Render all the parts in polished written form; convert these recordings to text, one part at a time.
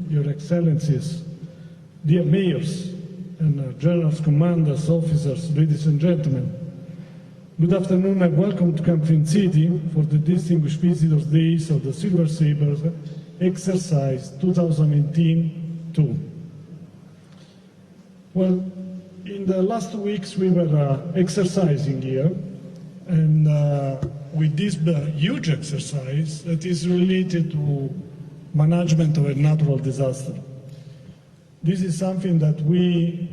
Your Excellencies, dear mayors and generals, commanders, officers, ladies and gentlemen, good afternoon and welcome to Camp City for the Distinguished Visitors Days of the Silver Sabres Exercise 2018-2. Well, in the last 2 weeks we were exercising here, and with this huge exercise that is related to management of a natural disaster. This is something that we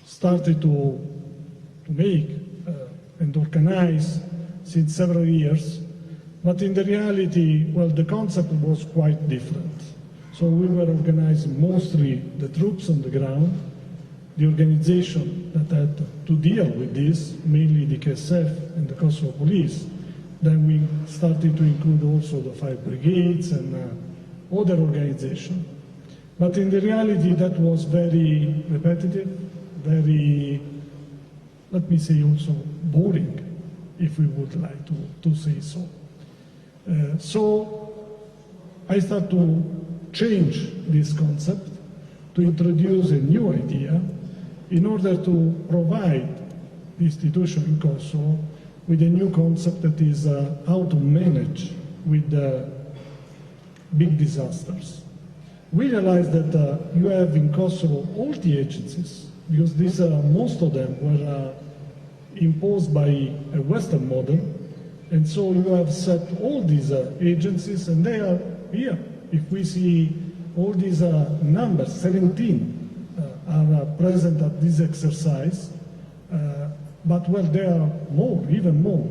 started to make and organize since several years, but in the reality, well, the concept was quite different. So we were organizing mostly the troops on the ground, the organization that had to deal with this, mainly the KSF and the Kosovo police. Then we started to include also the 5 brigades and other organizations. But in the reality, that was very repetitive, very, let me say also, boring, if we would like to say so. So I started to change this concept, to introduce a new idea in order to provide the institution in Kosovo with a new concept that is how to manage with big disasters. We realized that you have in Kosovo all the agencies, because these most of them were imposed by a Western model, and so you have set all these agencies, and they are here. If we see all these numbers, 17 are present at this exercise, but well, there are more, even more.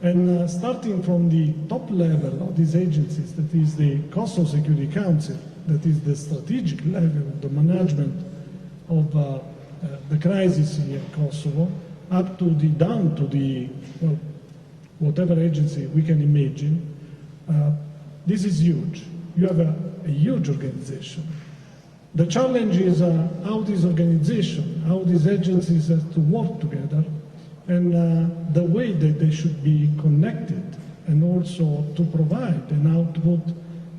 And starting from the top level of these agencies, that is the Kosovo Security Council, that is the strategic level of the management of the crisis in Kosovo, up to the, down to the, well, whatever agency we can imagine, this is huge. You have a huge organization. The challenge is how this organization, how these agencies have to work together, and the way that they should be connected, and also to provide an output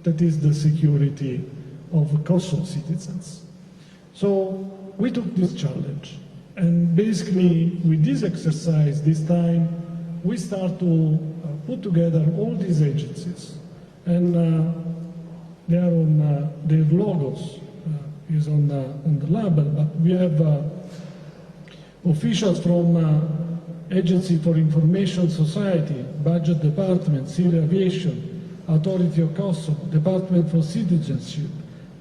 that is the security of Kosovo citizens. So we took this challenge, and basically with this exercise this time, we start to put together all these agencies, and they are on their logos is on the label, but we have officials from Agency for Information Society, Budget Department, Civil Aviation, Authority of Kosovo, Department for Citizenship,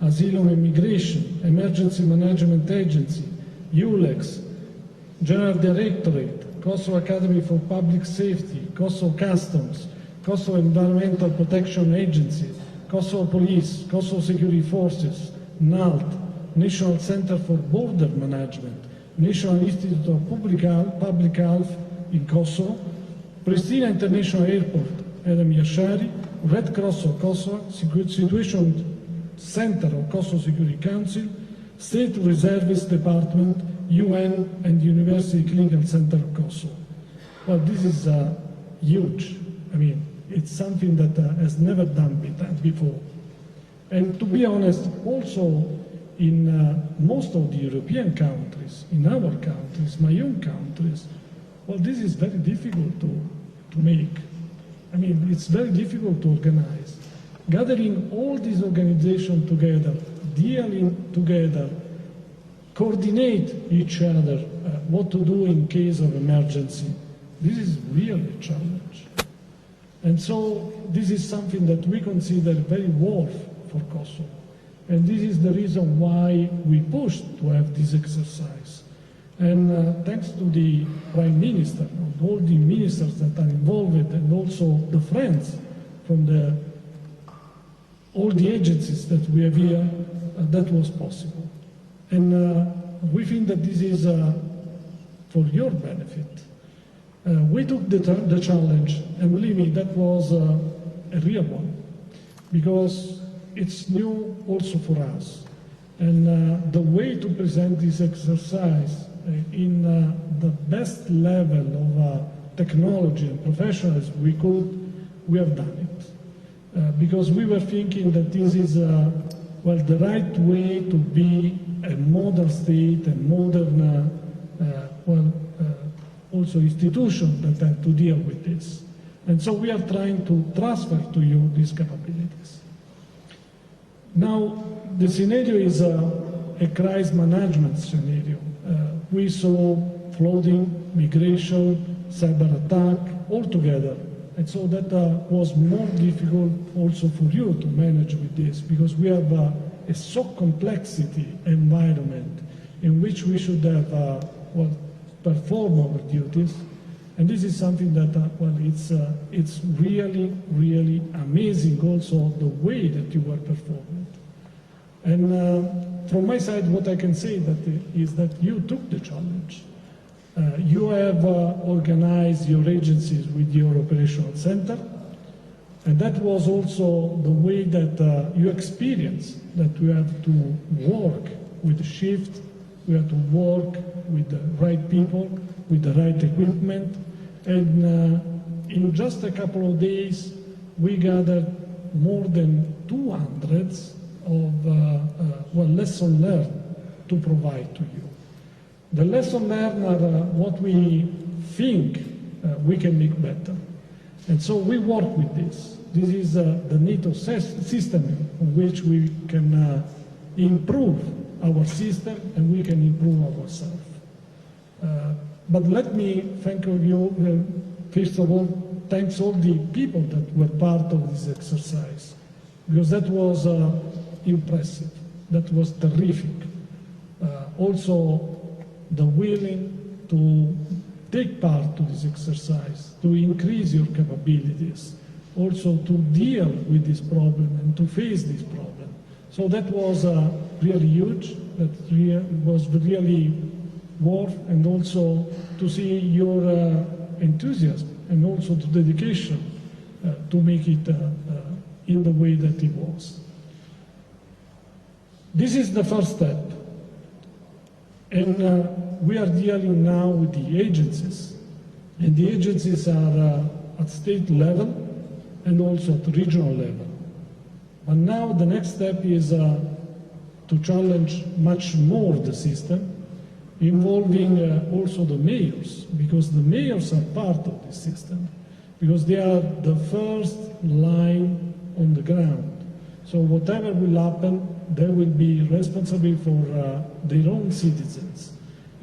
Asylum and Immigration, Emergency Management Agency, ULEX, General Directorate, Kosovo Academy for Public Safety, Kosovo Customs, Kosovo Environmental Protection Agency, Kosovo Police, Kosovo Security Forces, NALT, National Center for Border Management, National Institute of Public Health in Kosovo, Pristina International Airport, Edem Yashari, Red Cross of Kosovo, Situation Center of Kosovo Security Council, State Reservist Department, UN, and University Clinical Center of Kosovo. Well, this is huge. I mean, it's something that has never done before. And to be honest, also in most of the European countries, in our countries, my own countries, well, this is very difficult to make. I mean, it's very difficult to organize. Gathering all these organizations together, dealing together, coordinate each other, what to do in case of emergency, this is really a challenge. And so this is something that we consider very worth for Kosovo. And this is the reason why we pushed to have this exercise. And thanks to the Prime Minister, and all the ministers that are involved, and also the friends from all the agencies that we have here, that was possible. And we think that this is for your benefit. We took the challenge, and believe me, that was a real one, because it's new also for us. And the way to present this exercise in the best level of technology and professionalism we have done it. because we were thinking that this is well, the right way to be a modern state, a modern also institution that have to deal with this. And so we are trying to transfer to you these capabilities. Now, the scenario is a crisis management scenario. We saw flooding, migration, cyber attack, all together. And so that was more difficult also for you to manage with this, because we have a so complexity environment in which we should have well, perform our duties. And this is something that, well, it's really, really amazing also the way that you were performing. And from my side, what I can say is that you took the challenge. You have organized your agencies with your operational center, and that was also the way that you experienced that we have to work with the shift, we have to work with the right people, with the right equipment, and in just a couple of days, we gathered more than 200 of well, lessons learned to provide to you. The lesson learned are what we think we can make better. And so we work with this. This is the NATO system in which we can improve our system and we can improve ourselves. But let me thank you, first of all, thanks all the people that were part of this exercise, because that was impressive, that was terrific. Also, the willing to take part to this exercise, to increase your capabilities, also to deal with this problem and to face this problem. So that was really huge, that was really worth, and also to see your enthusiasm and also the dedication to make it in the way that it was. This is the first step. And we are dealing now with the agencies. And the agencies are at state level and also at regional level. But now the next step is to challenge much more the system, involving also the mayors, because the mayors are part of this system, because they are the first line on the ground. So whatever will happen, they will be responsible for their own citizens.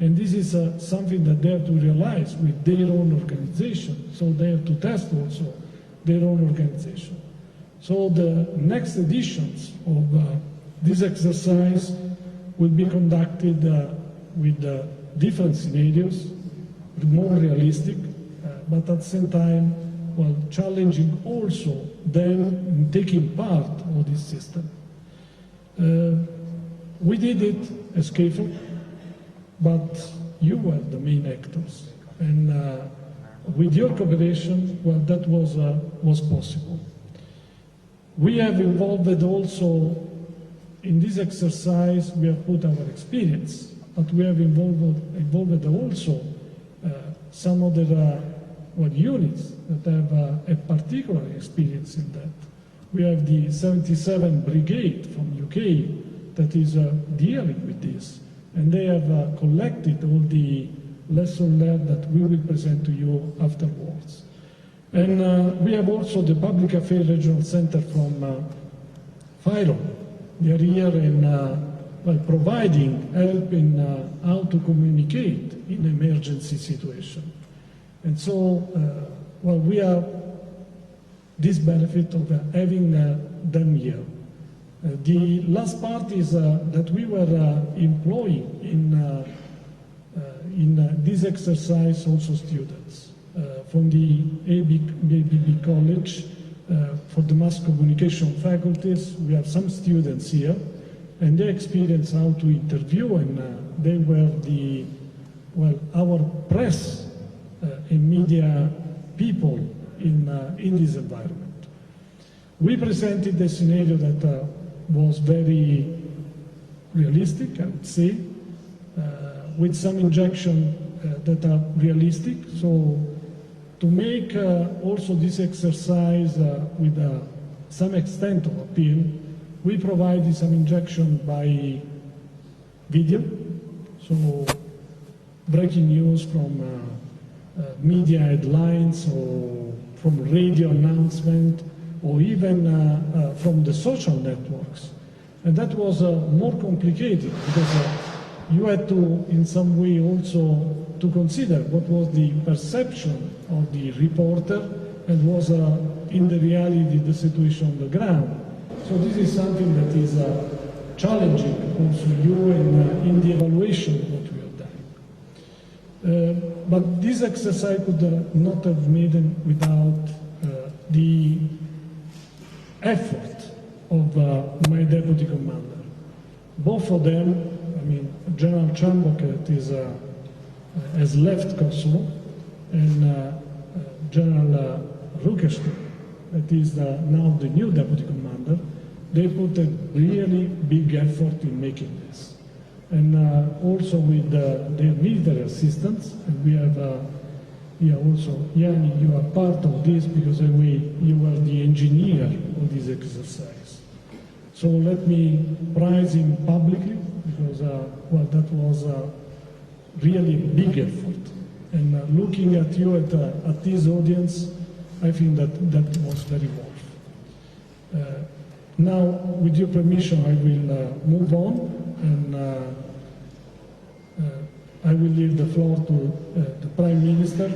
And this is something that they have to realize with their own organization. So they have to test also their own organization. So the next editions of this exercise will be conducted with different scenarios, more realistic, but at the same time, well, challenging also them in taking part of this system. We did it as KFOR, but you were the main actors, and with your cooperation, well, that was possible. We have involved also in this exercise. We have put our experience, but we have involved also some other units that have a particular experience in that. We have the 77 Brigade from UK that is dealing with this, and they have collected all the lessons learned that we will present to you afterwards. And we have also the Public Affairs Regional Center from FIRO. They are here in providing help in how to communicate in emergency situation. And so, well, we have this benefit of having them here. The last part is that we were employing in this exercise also students from the ABB College. For the mass communication faculties, we have some students here, and they experience how to interview, and they were our press and media people in this environment. We presented a scenario that was very realistic, I would say, with some injection that are realistic. So to make also this exercise with some extent of appeal, we provided some injection by video, so breaking news from media headlines or from radio announcement or even from the social networks. And that was more complicated because you had to, in some way, also to consider what was the perception of the reporter and was in the reality the situation on the ground. So this is something that is challenging also you in the evaluation of what we have done. But this exercise could not have made it without the effort of my deputy commander. Both of them, I mean, General Chambok has left Kosovo, and General Rukeshtu, that is now the new deputy commander, they put a really big effort in making this. And also with their military assistance, and we have here also, Yanni, you are part of this because you were the engineer of this exercise. So let me praise him publicly because, well, that was really a big effort. And looking at you at this audience, I think that was very worth. Now, with your permission, I will move on, and I will leave the floor to the Prime Minister,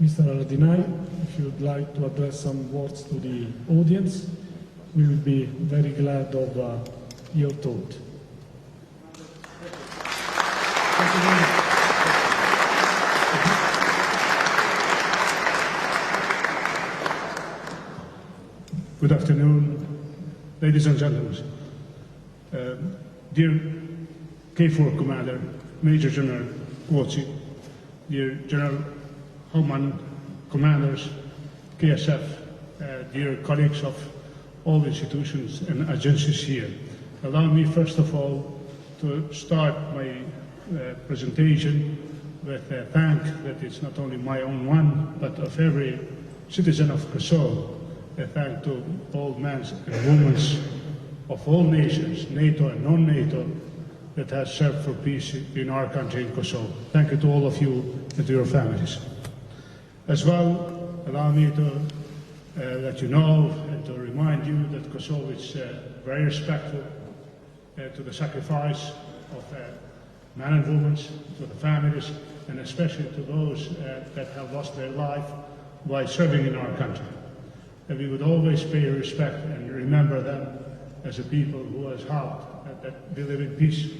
Mr. Haradinaj. If you would like to address some words to the audience, we will be very glad of your thought. Thank you very much. Good afternoon, ladies and gentlemen. Dear KFOR Commander, Major General Quoci, dear General Homan Commanders, KSF, dear colleagues of all institutions and agencies here. Allow me first of all to start my presentation with a thank that it's not only my own one, but of every citizen of Kosovo. A thank to all men and women of all nations, NATO and non-NATO, that has served for peace in our country, in Kosovo. Thank you to all of you and to your families. As well, allow me to let you know and to remind you that Kosovo is very respectful to the sacrifice of men and women, to the families, and especially to those that have lost their life while serving in our country. And we would always pay respect and remember them as a people who has helped that we live in peace.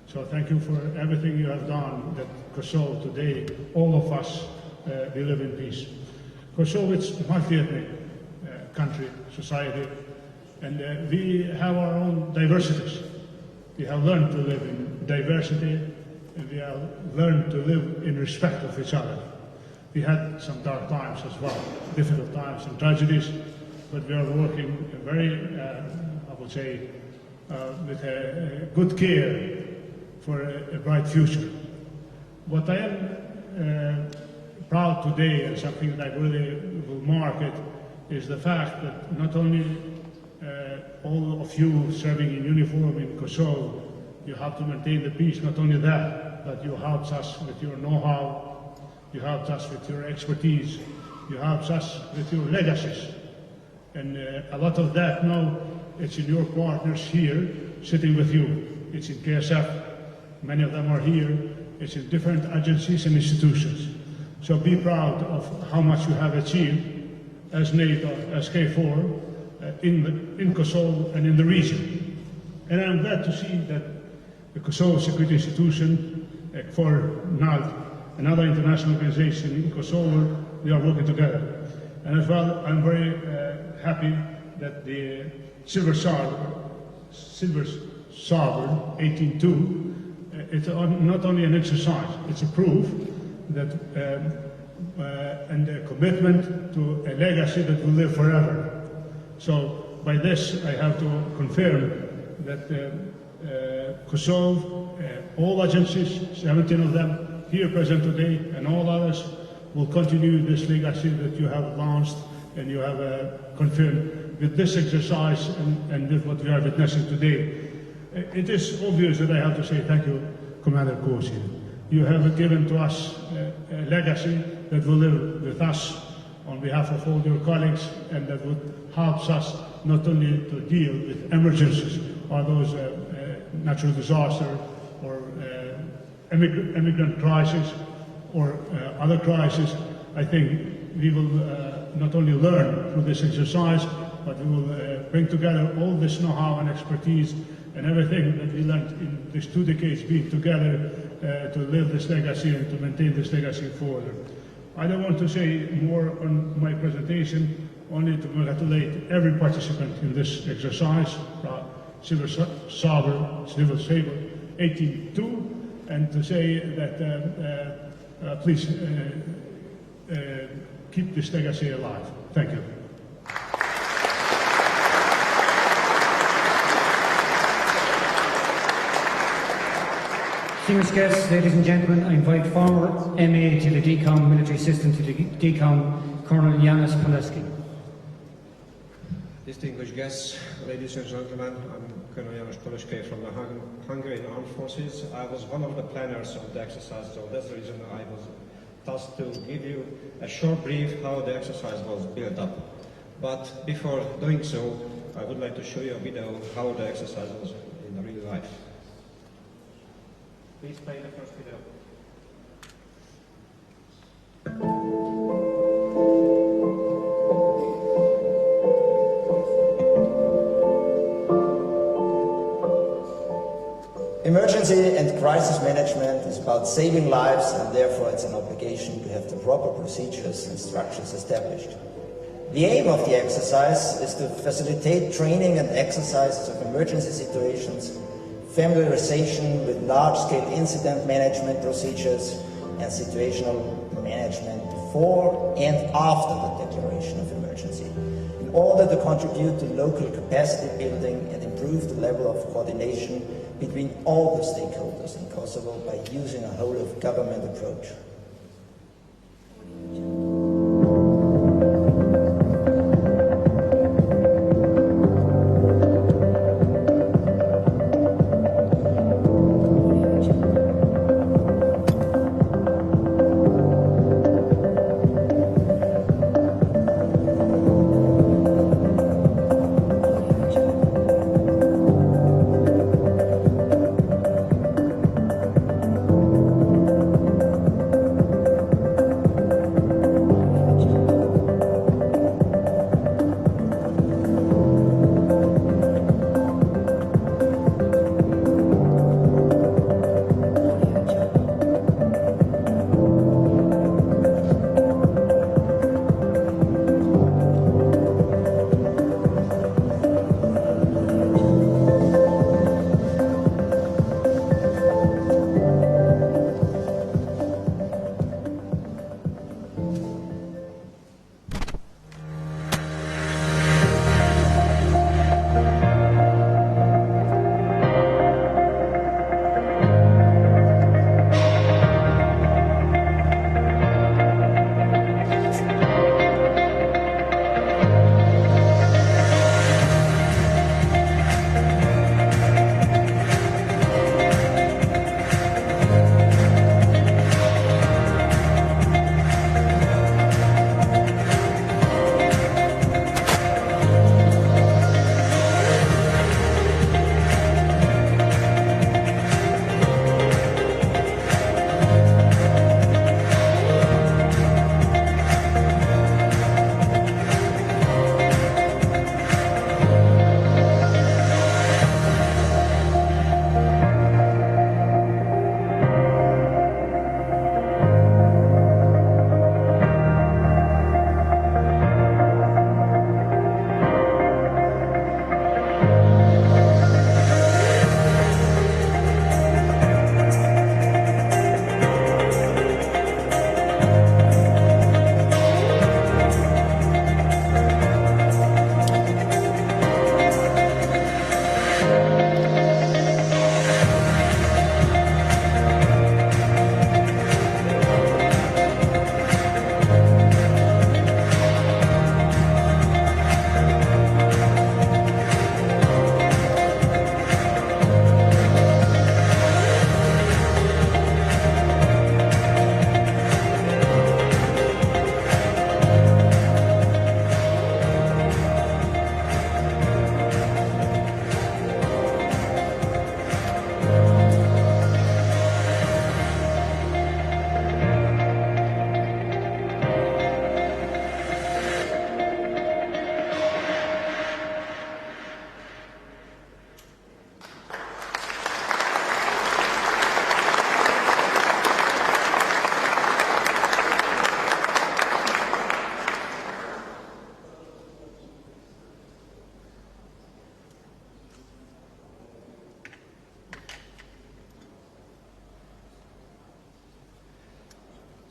So thank you for everything you have done that Kosovo today, all of us, we live in peace. Kosovo is a multi-ethnic country, society, and we have our own diversities. We have learned to live in diversity, and we have learned to live in respect of each other. We had some dark times as well, difficult times and tragedies, but we are working very, I would say, with a good care for a bright future. What I am proud today, and something that I really will mark it, is the fact that not only all of you serving in uniform in Kosovo, you have to maintain the peace, not only that, but you helped us with your know-how, you helped us with your expertise, you helped us with your legacies. And a lot of that now, it's in your partners here, sitting with you. It's in KSF, many of them are here, it's in different agencies and institutions. So be proud of how much you have achieved as NATO, as KFOR, in Kosovo and in the region. And I'm glad to see that the Kosovo Security Institution, KFOR, NALT, another international organization in Kosovo, we are working together. And as well, I'm very happy that the Silver Sovereign 18.2, it's not only an exercise, it's a proof that and a commitment to a legacy that will live forever. So by this, I have to confirm that Kosovo, all agencies, 17 of them here present today, and all others will continue this legacy that you have launched and you have confirmed with this exercise and with what we are witnessing today. It is obvious that I have to say thank you, Commander Kosi. You have given to us a legacy that will live with us on behalf of all your colleagues, and that would help us not only to deal with emergencies or those natural disaster or immigrant crisis or other crises. I think we will not only learn through this exercise, but we will bring together all this know-how and expertise and everything that we learned in these 2 decades being together to live this legacy and to maintain this legacy further. I don't want to say more on my presentation, only to congratulate every participant in this exercise, Civil Saber 18-2, and to say that please keep this legacy alive. Thank you. Distinguished guests, ladies and gentlemen, I invite former MA to the DCOM, Military Assistant to the DCOM, Colonel Janis Poleski. Distinguished guests, ladies and gentlemen, I'm Colonel Janis Poleski from the Hungarian Armed Forces. I was one of the planners of the exercise, so that's the reason I was tasked to give you a short brief how the exercise was built up. But before doing so, I would like to show you a video of how the exercise was in real life. Please play the first video. Emergency and crisis management is about saving lives, and therefore it's an obligation to have the proper procedures and structures established. The aim of the exercise is to facilitate training and exercises of emergency situations, familiarization with large-scale incident management procedures, and situational management before and after the declaration of emergency, in order to contribute to local capacity building and improve the level of coordination between all the stakeholders in Kosovo by using a whole-of-government approach.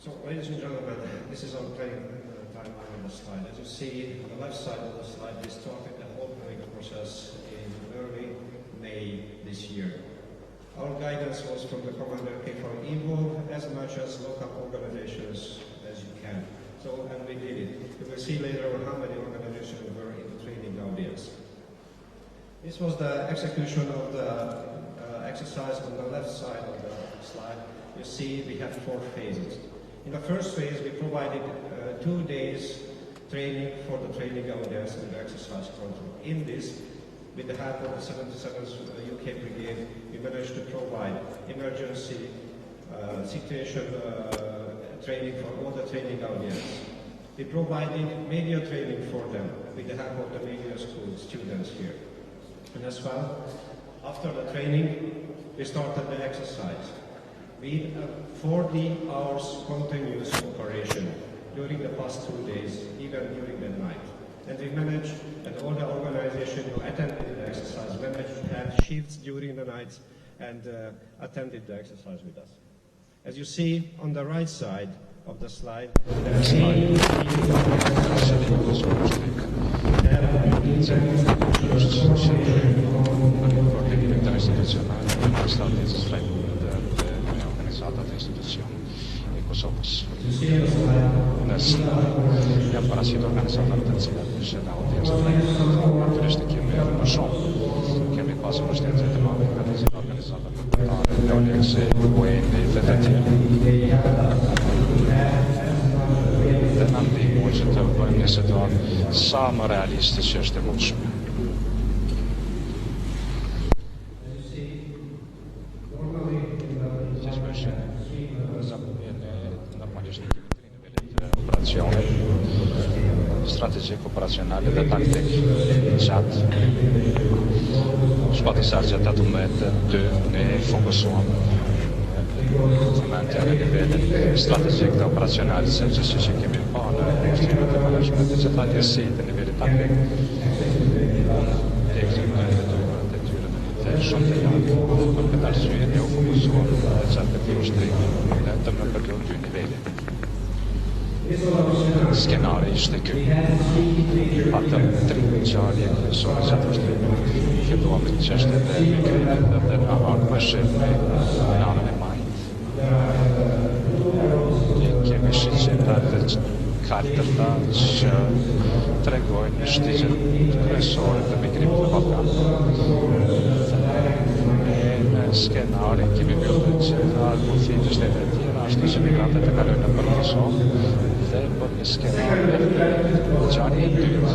So, ladies and gentlemen, this is our planning timeline on the slide. As you see on the left side of the slide, we started the whole planning process in early May this year. Our guidance was from the commander KFOR involve as much as local organizations as you can. So, and we did it. You will see later on how many organizations were in the training audience. This was the execution of the exercise on the left side of the slide. You see we had 4 phases. In the first phase, we provided 2 days training for the training audience and the exercise control. In this, with the help of the 77th UK Brigade, we managed to provide emergency situation training for all the training audience. We provided media training for them with the help of the media school students here. And as well, after the training, we started the exercise. We had 40 hours continuous operation during the past 2 days, even during the night. And we managed, and all the organizations who attended the exercise managed to have shifts during the nights and attended the exercise with us. As you see on the right side of the slide, Kosovos. Dnes jag bara sitter organiserat den sidan känner audiens turistikin meidän show. Kemi kasvusti että mä olen sitä organisaatio. Audiensi kuin federativ. Den andra målet var att sätta samma realistiska stämningar. Strategie operaționale de tactic chat. Poate s-ar geta dumete de ne focusuăm comandare livello strategic da operaționale senza se che mi parla di management de chat di site livello tactic. Perché dal suo ne focusuăm chat di ostri da una periodo di livello. Scenarii ștică atât trinciarie sono zatostre che doamne cește de micrele de armașe n-am mai che mi și ce de cartea și tregoi știți presor de micrele de Balcan scenarii che mi vedo ce al profilo de tierra știți migrante de care ne permiso på det skenaret. Johnny är död.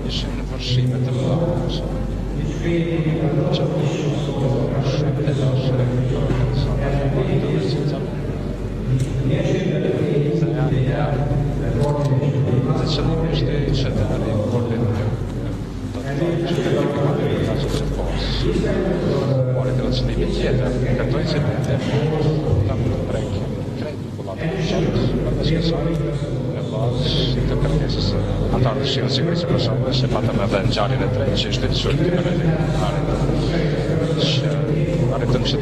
Jag känner för skimet till varandra. Antarctica sicurezza persone se fatta una vengiare le tre ci sta sul che per ale tym się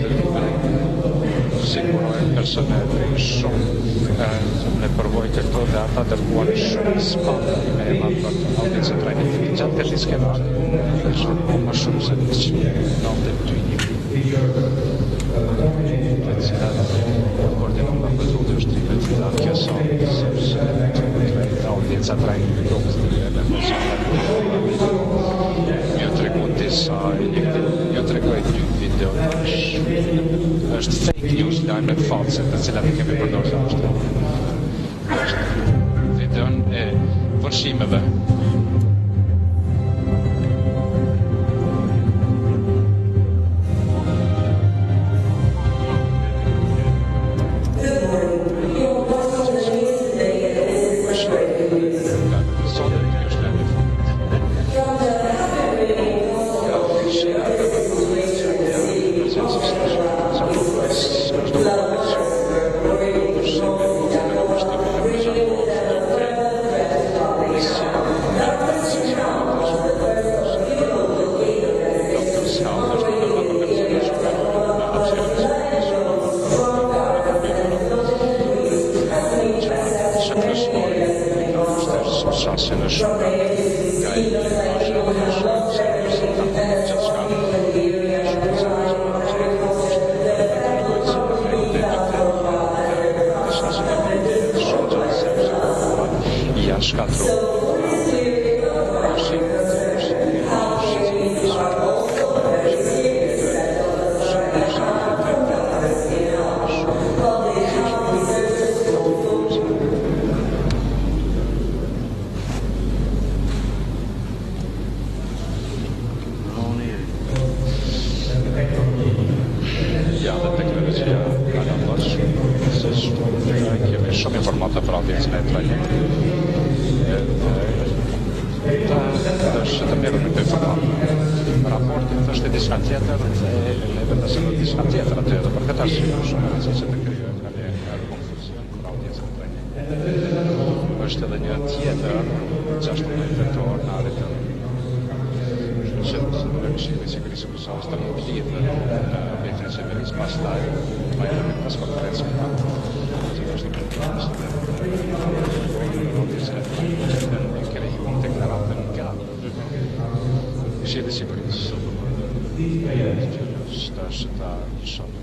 sicuro il personale sono le provojke to data da buone spalla e ma anche se tra i già per gli schemati sono ma sono semplici non del tutti Acordem la văzut eu știu că chiar sau audiența trai eu trecut eu trecut video është fake news lajme false të cilat i kemi përdorur ashtu videon e vërshimeve Shumë informata për audiencën e trajtimit. Është të merrem me këtë informatë. Raporti është diçka tjetër dhe ne vendosëm diçka tjetër atë dhe për këtë arsye shumë e rëndësishme të krijohet një konfuzion për audiencën e trajtimit. Është edhe një tjetër 16 tetor në arritën që në Këshilli i Sigurisë së Kosovës të mobilizë objektin e qeverisë pastaj majtë pas konferencës. Këshilli i Sigurisë është ta shumë.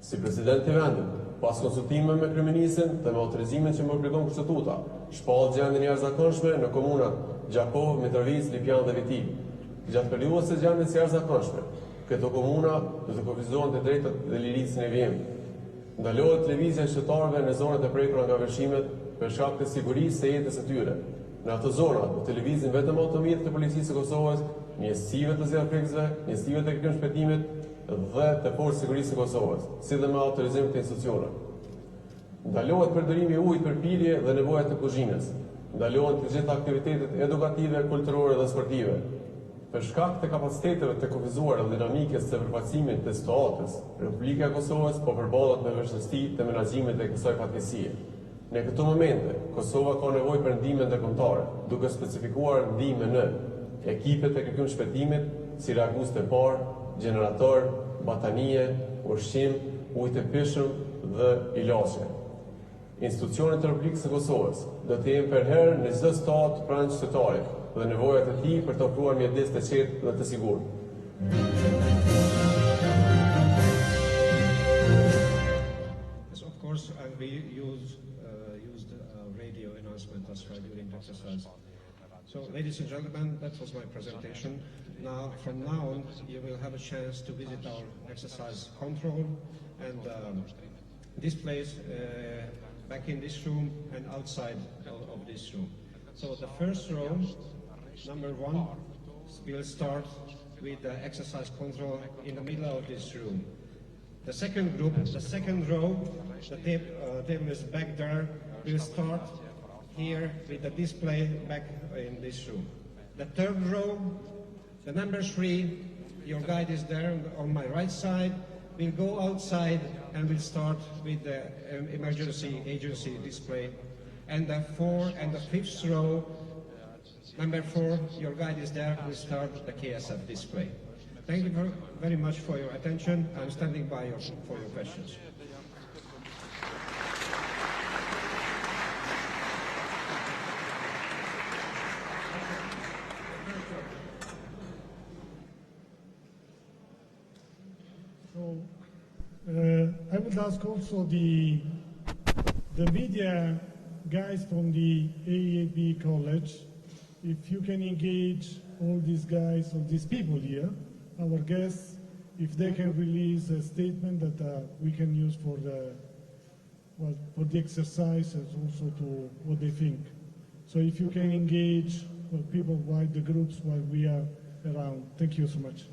Si presidenti i vendit, pas konsultime me kryeministin dhe me autorizimin që më obligon kushtetuta, shpall gjendjen e jashtëzakonshme në komunat Gjakov, Mitrovic, Lipjan dhe Vitiv. Gjatë periudhës së gjendjes së jashtëzakonshme, këto komuna do të kufizohen të drejtat dhe lirisë në vijim. Ndalohet lëvizja e shqiptarëve në zonat e prekura nga vërshimet për shkak të sigurisë së jetës së tyre. Në ato zona do të lëvizin vetëm automjet të policisë së Kosovës, mjesive të zjarrprekësve, mjesive të kërkim shpejtimit dhe të forcës sigurisë së Kosovës, si dhe me autorizim të institucioneve. Ndalohet përdorimi i ujit për pirje dhe nevojat e kuzhinës. Ndalohen të gjitha aktivitetet edukative, kulturore dhe sportive. Për shkak të kapaciteteve të kufizuara dhe dinamikës së përfaqësimit të situatës, Republika e Kosovës po përballet me vështirësi të menaxhimit të kësaj fatkesie. Në këto momente, Kosova ka nevojë për ndihmë ndërkombëtare, duke specifikuar ndihmë në ekipet e kërkim shpejtimit, si reagues të parë, generator, batanie, ushqim, ujë të pishëm dhe ilaçe. Institucionet e Republikës së Kosovës do të jenë përherë në çdo stat pranë qytetarit dhe nevojat e tij për të ofruar mjedis të qetë dhe të sigurt. Yes, of course, and we used radio announcement as well during the exercise. So, ladies and gentlemen, that was my presentation. Now, from now on, you will have a chance to visit our exercise control and displays back in this room and outside of this room. So the first row, number 1, will start with the exercise control in the middle of this room. The second group, the second row, the table is back there, will start here with the display back in this room. The third row, the number 3, your guide is there on my right side. We'll go outside and we'll start with the emergency agency display. And the 4th and the 5th row, number 4, your guide is there, we'll start the KSF display. Thank you very much for your attention. I'm standing by for your questions. would ask also the media guys from the AAB College if you can engage all these guys, all these people here, our guests, if they can release a statement that we can use for the exercise and also to what they think. So if you can engage people, why the groups, while we are around. Thank you so much.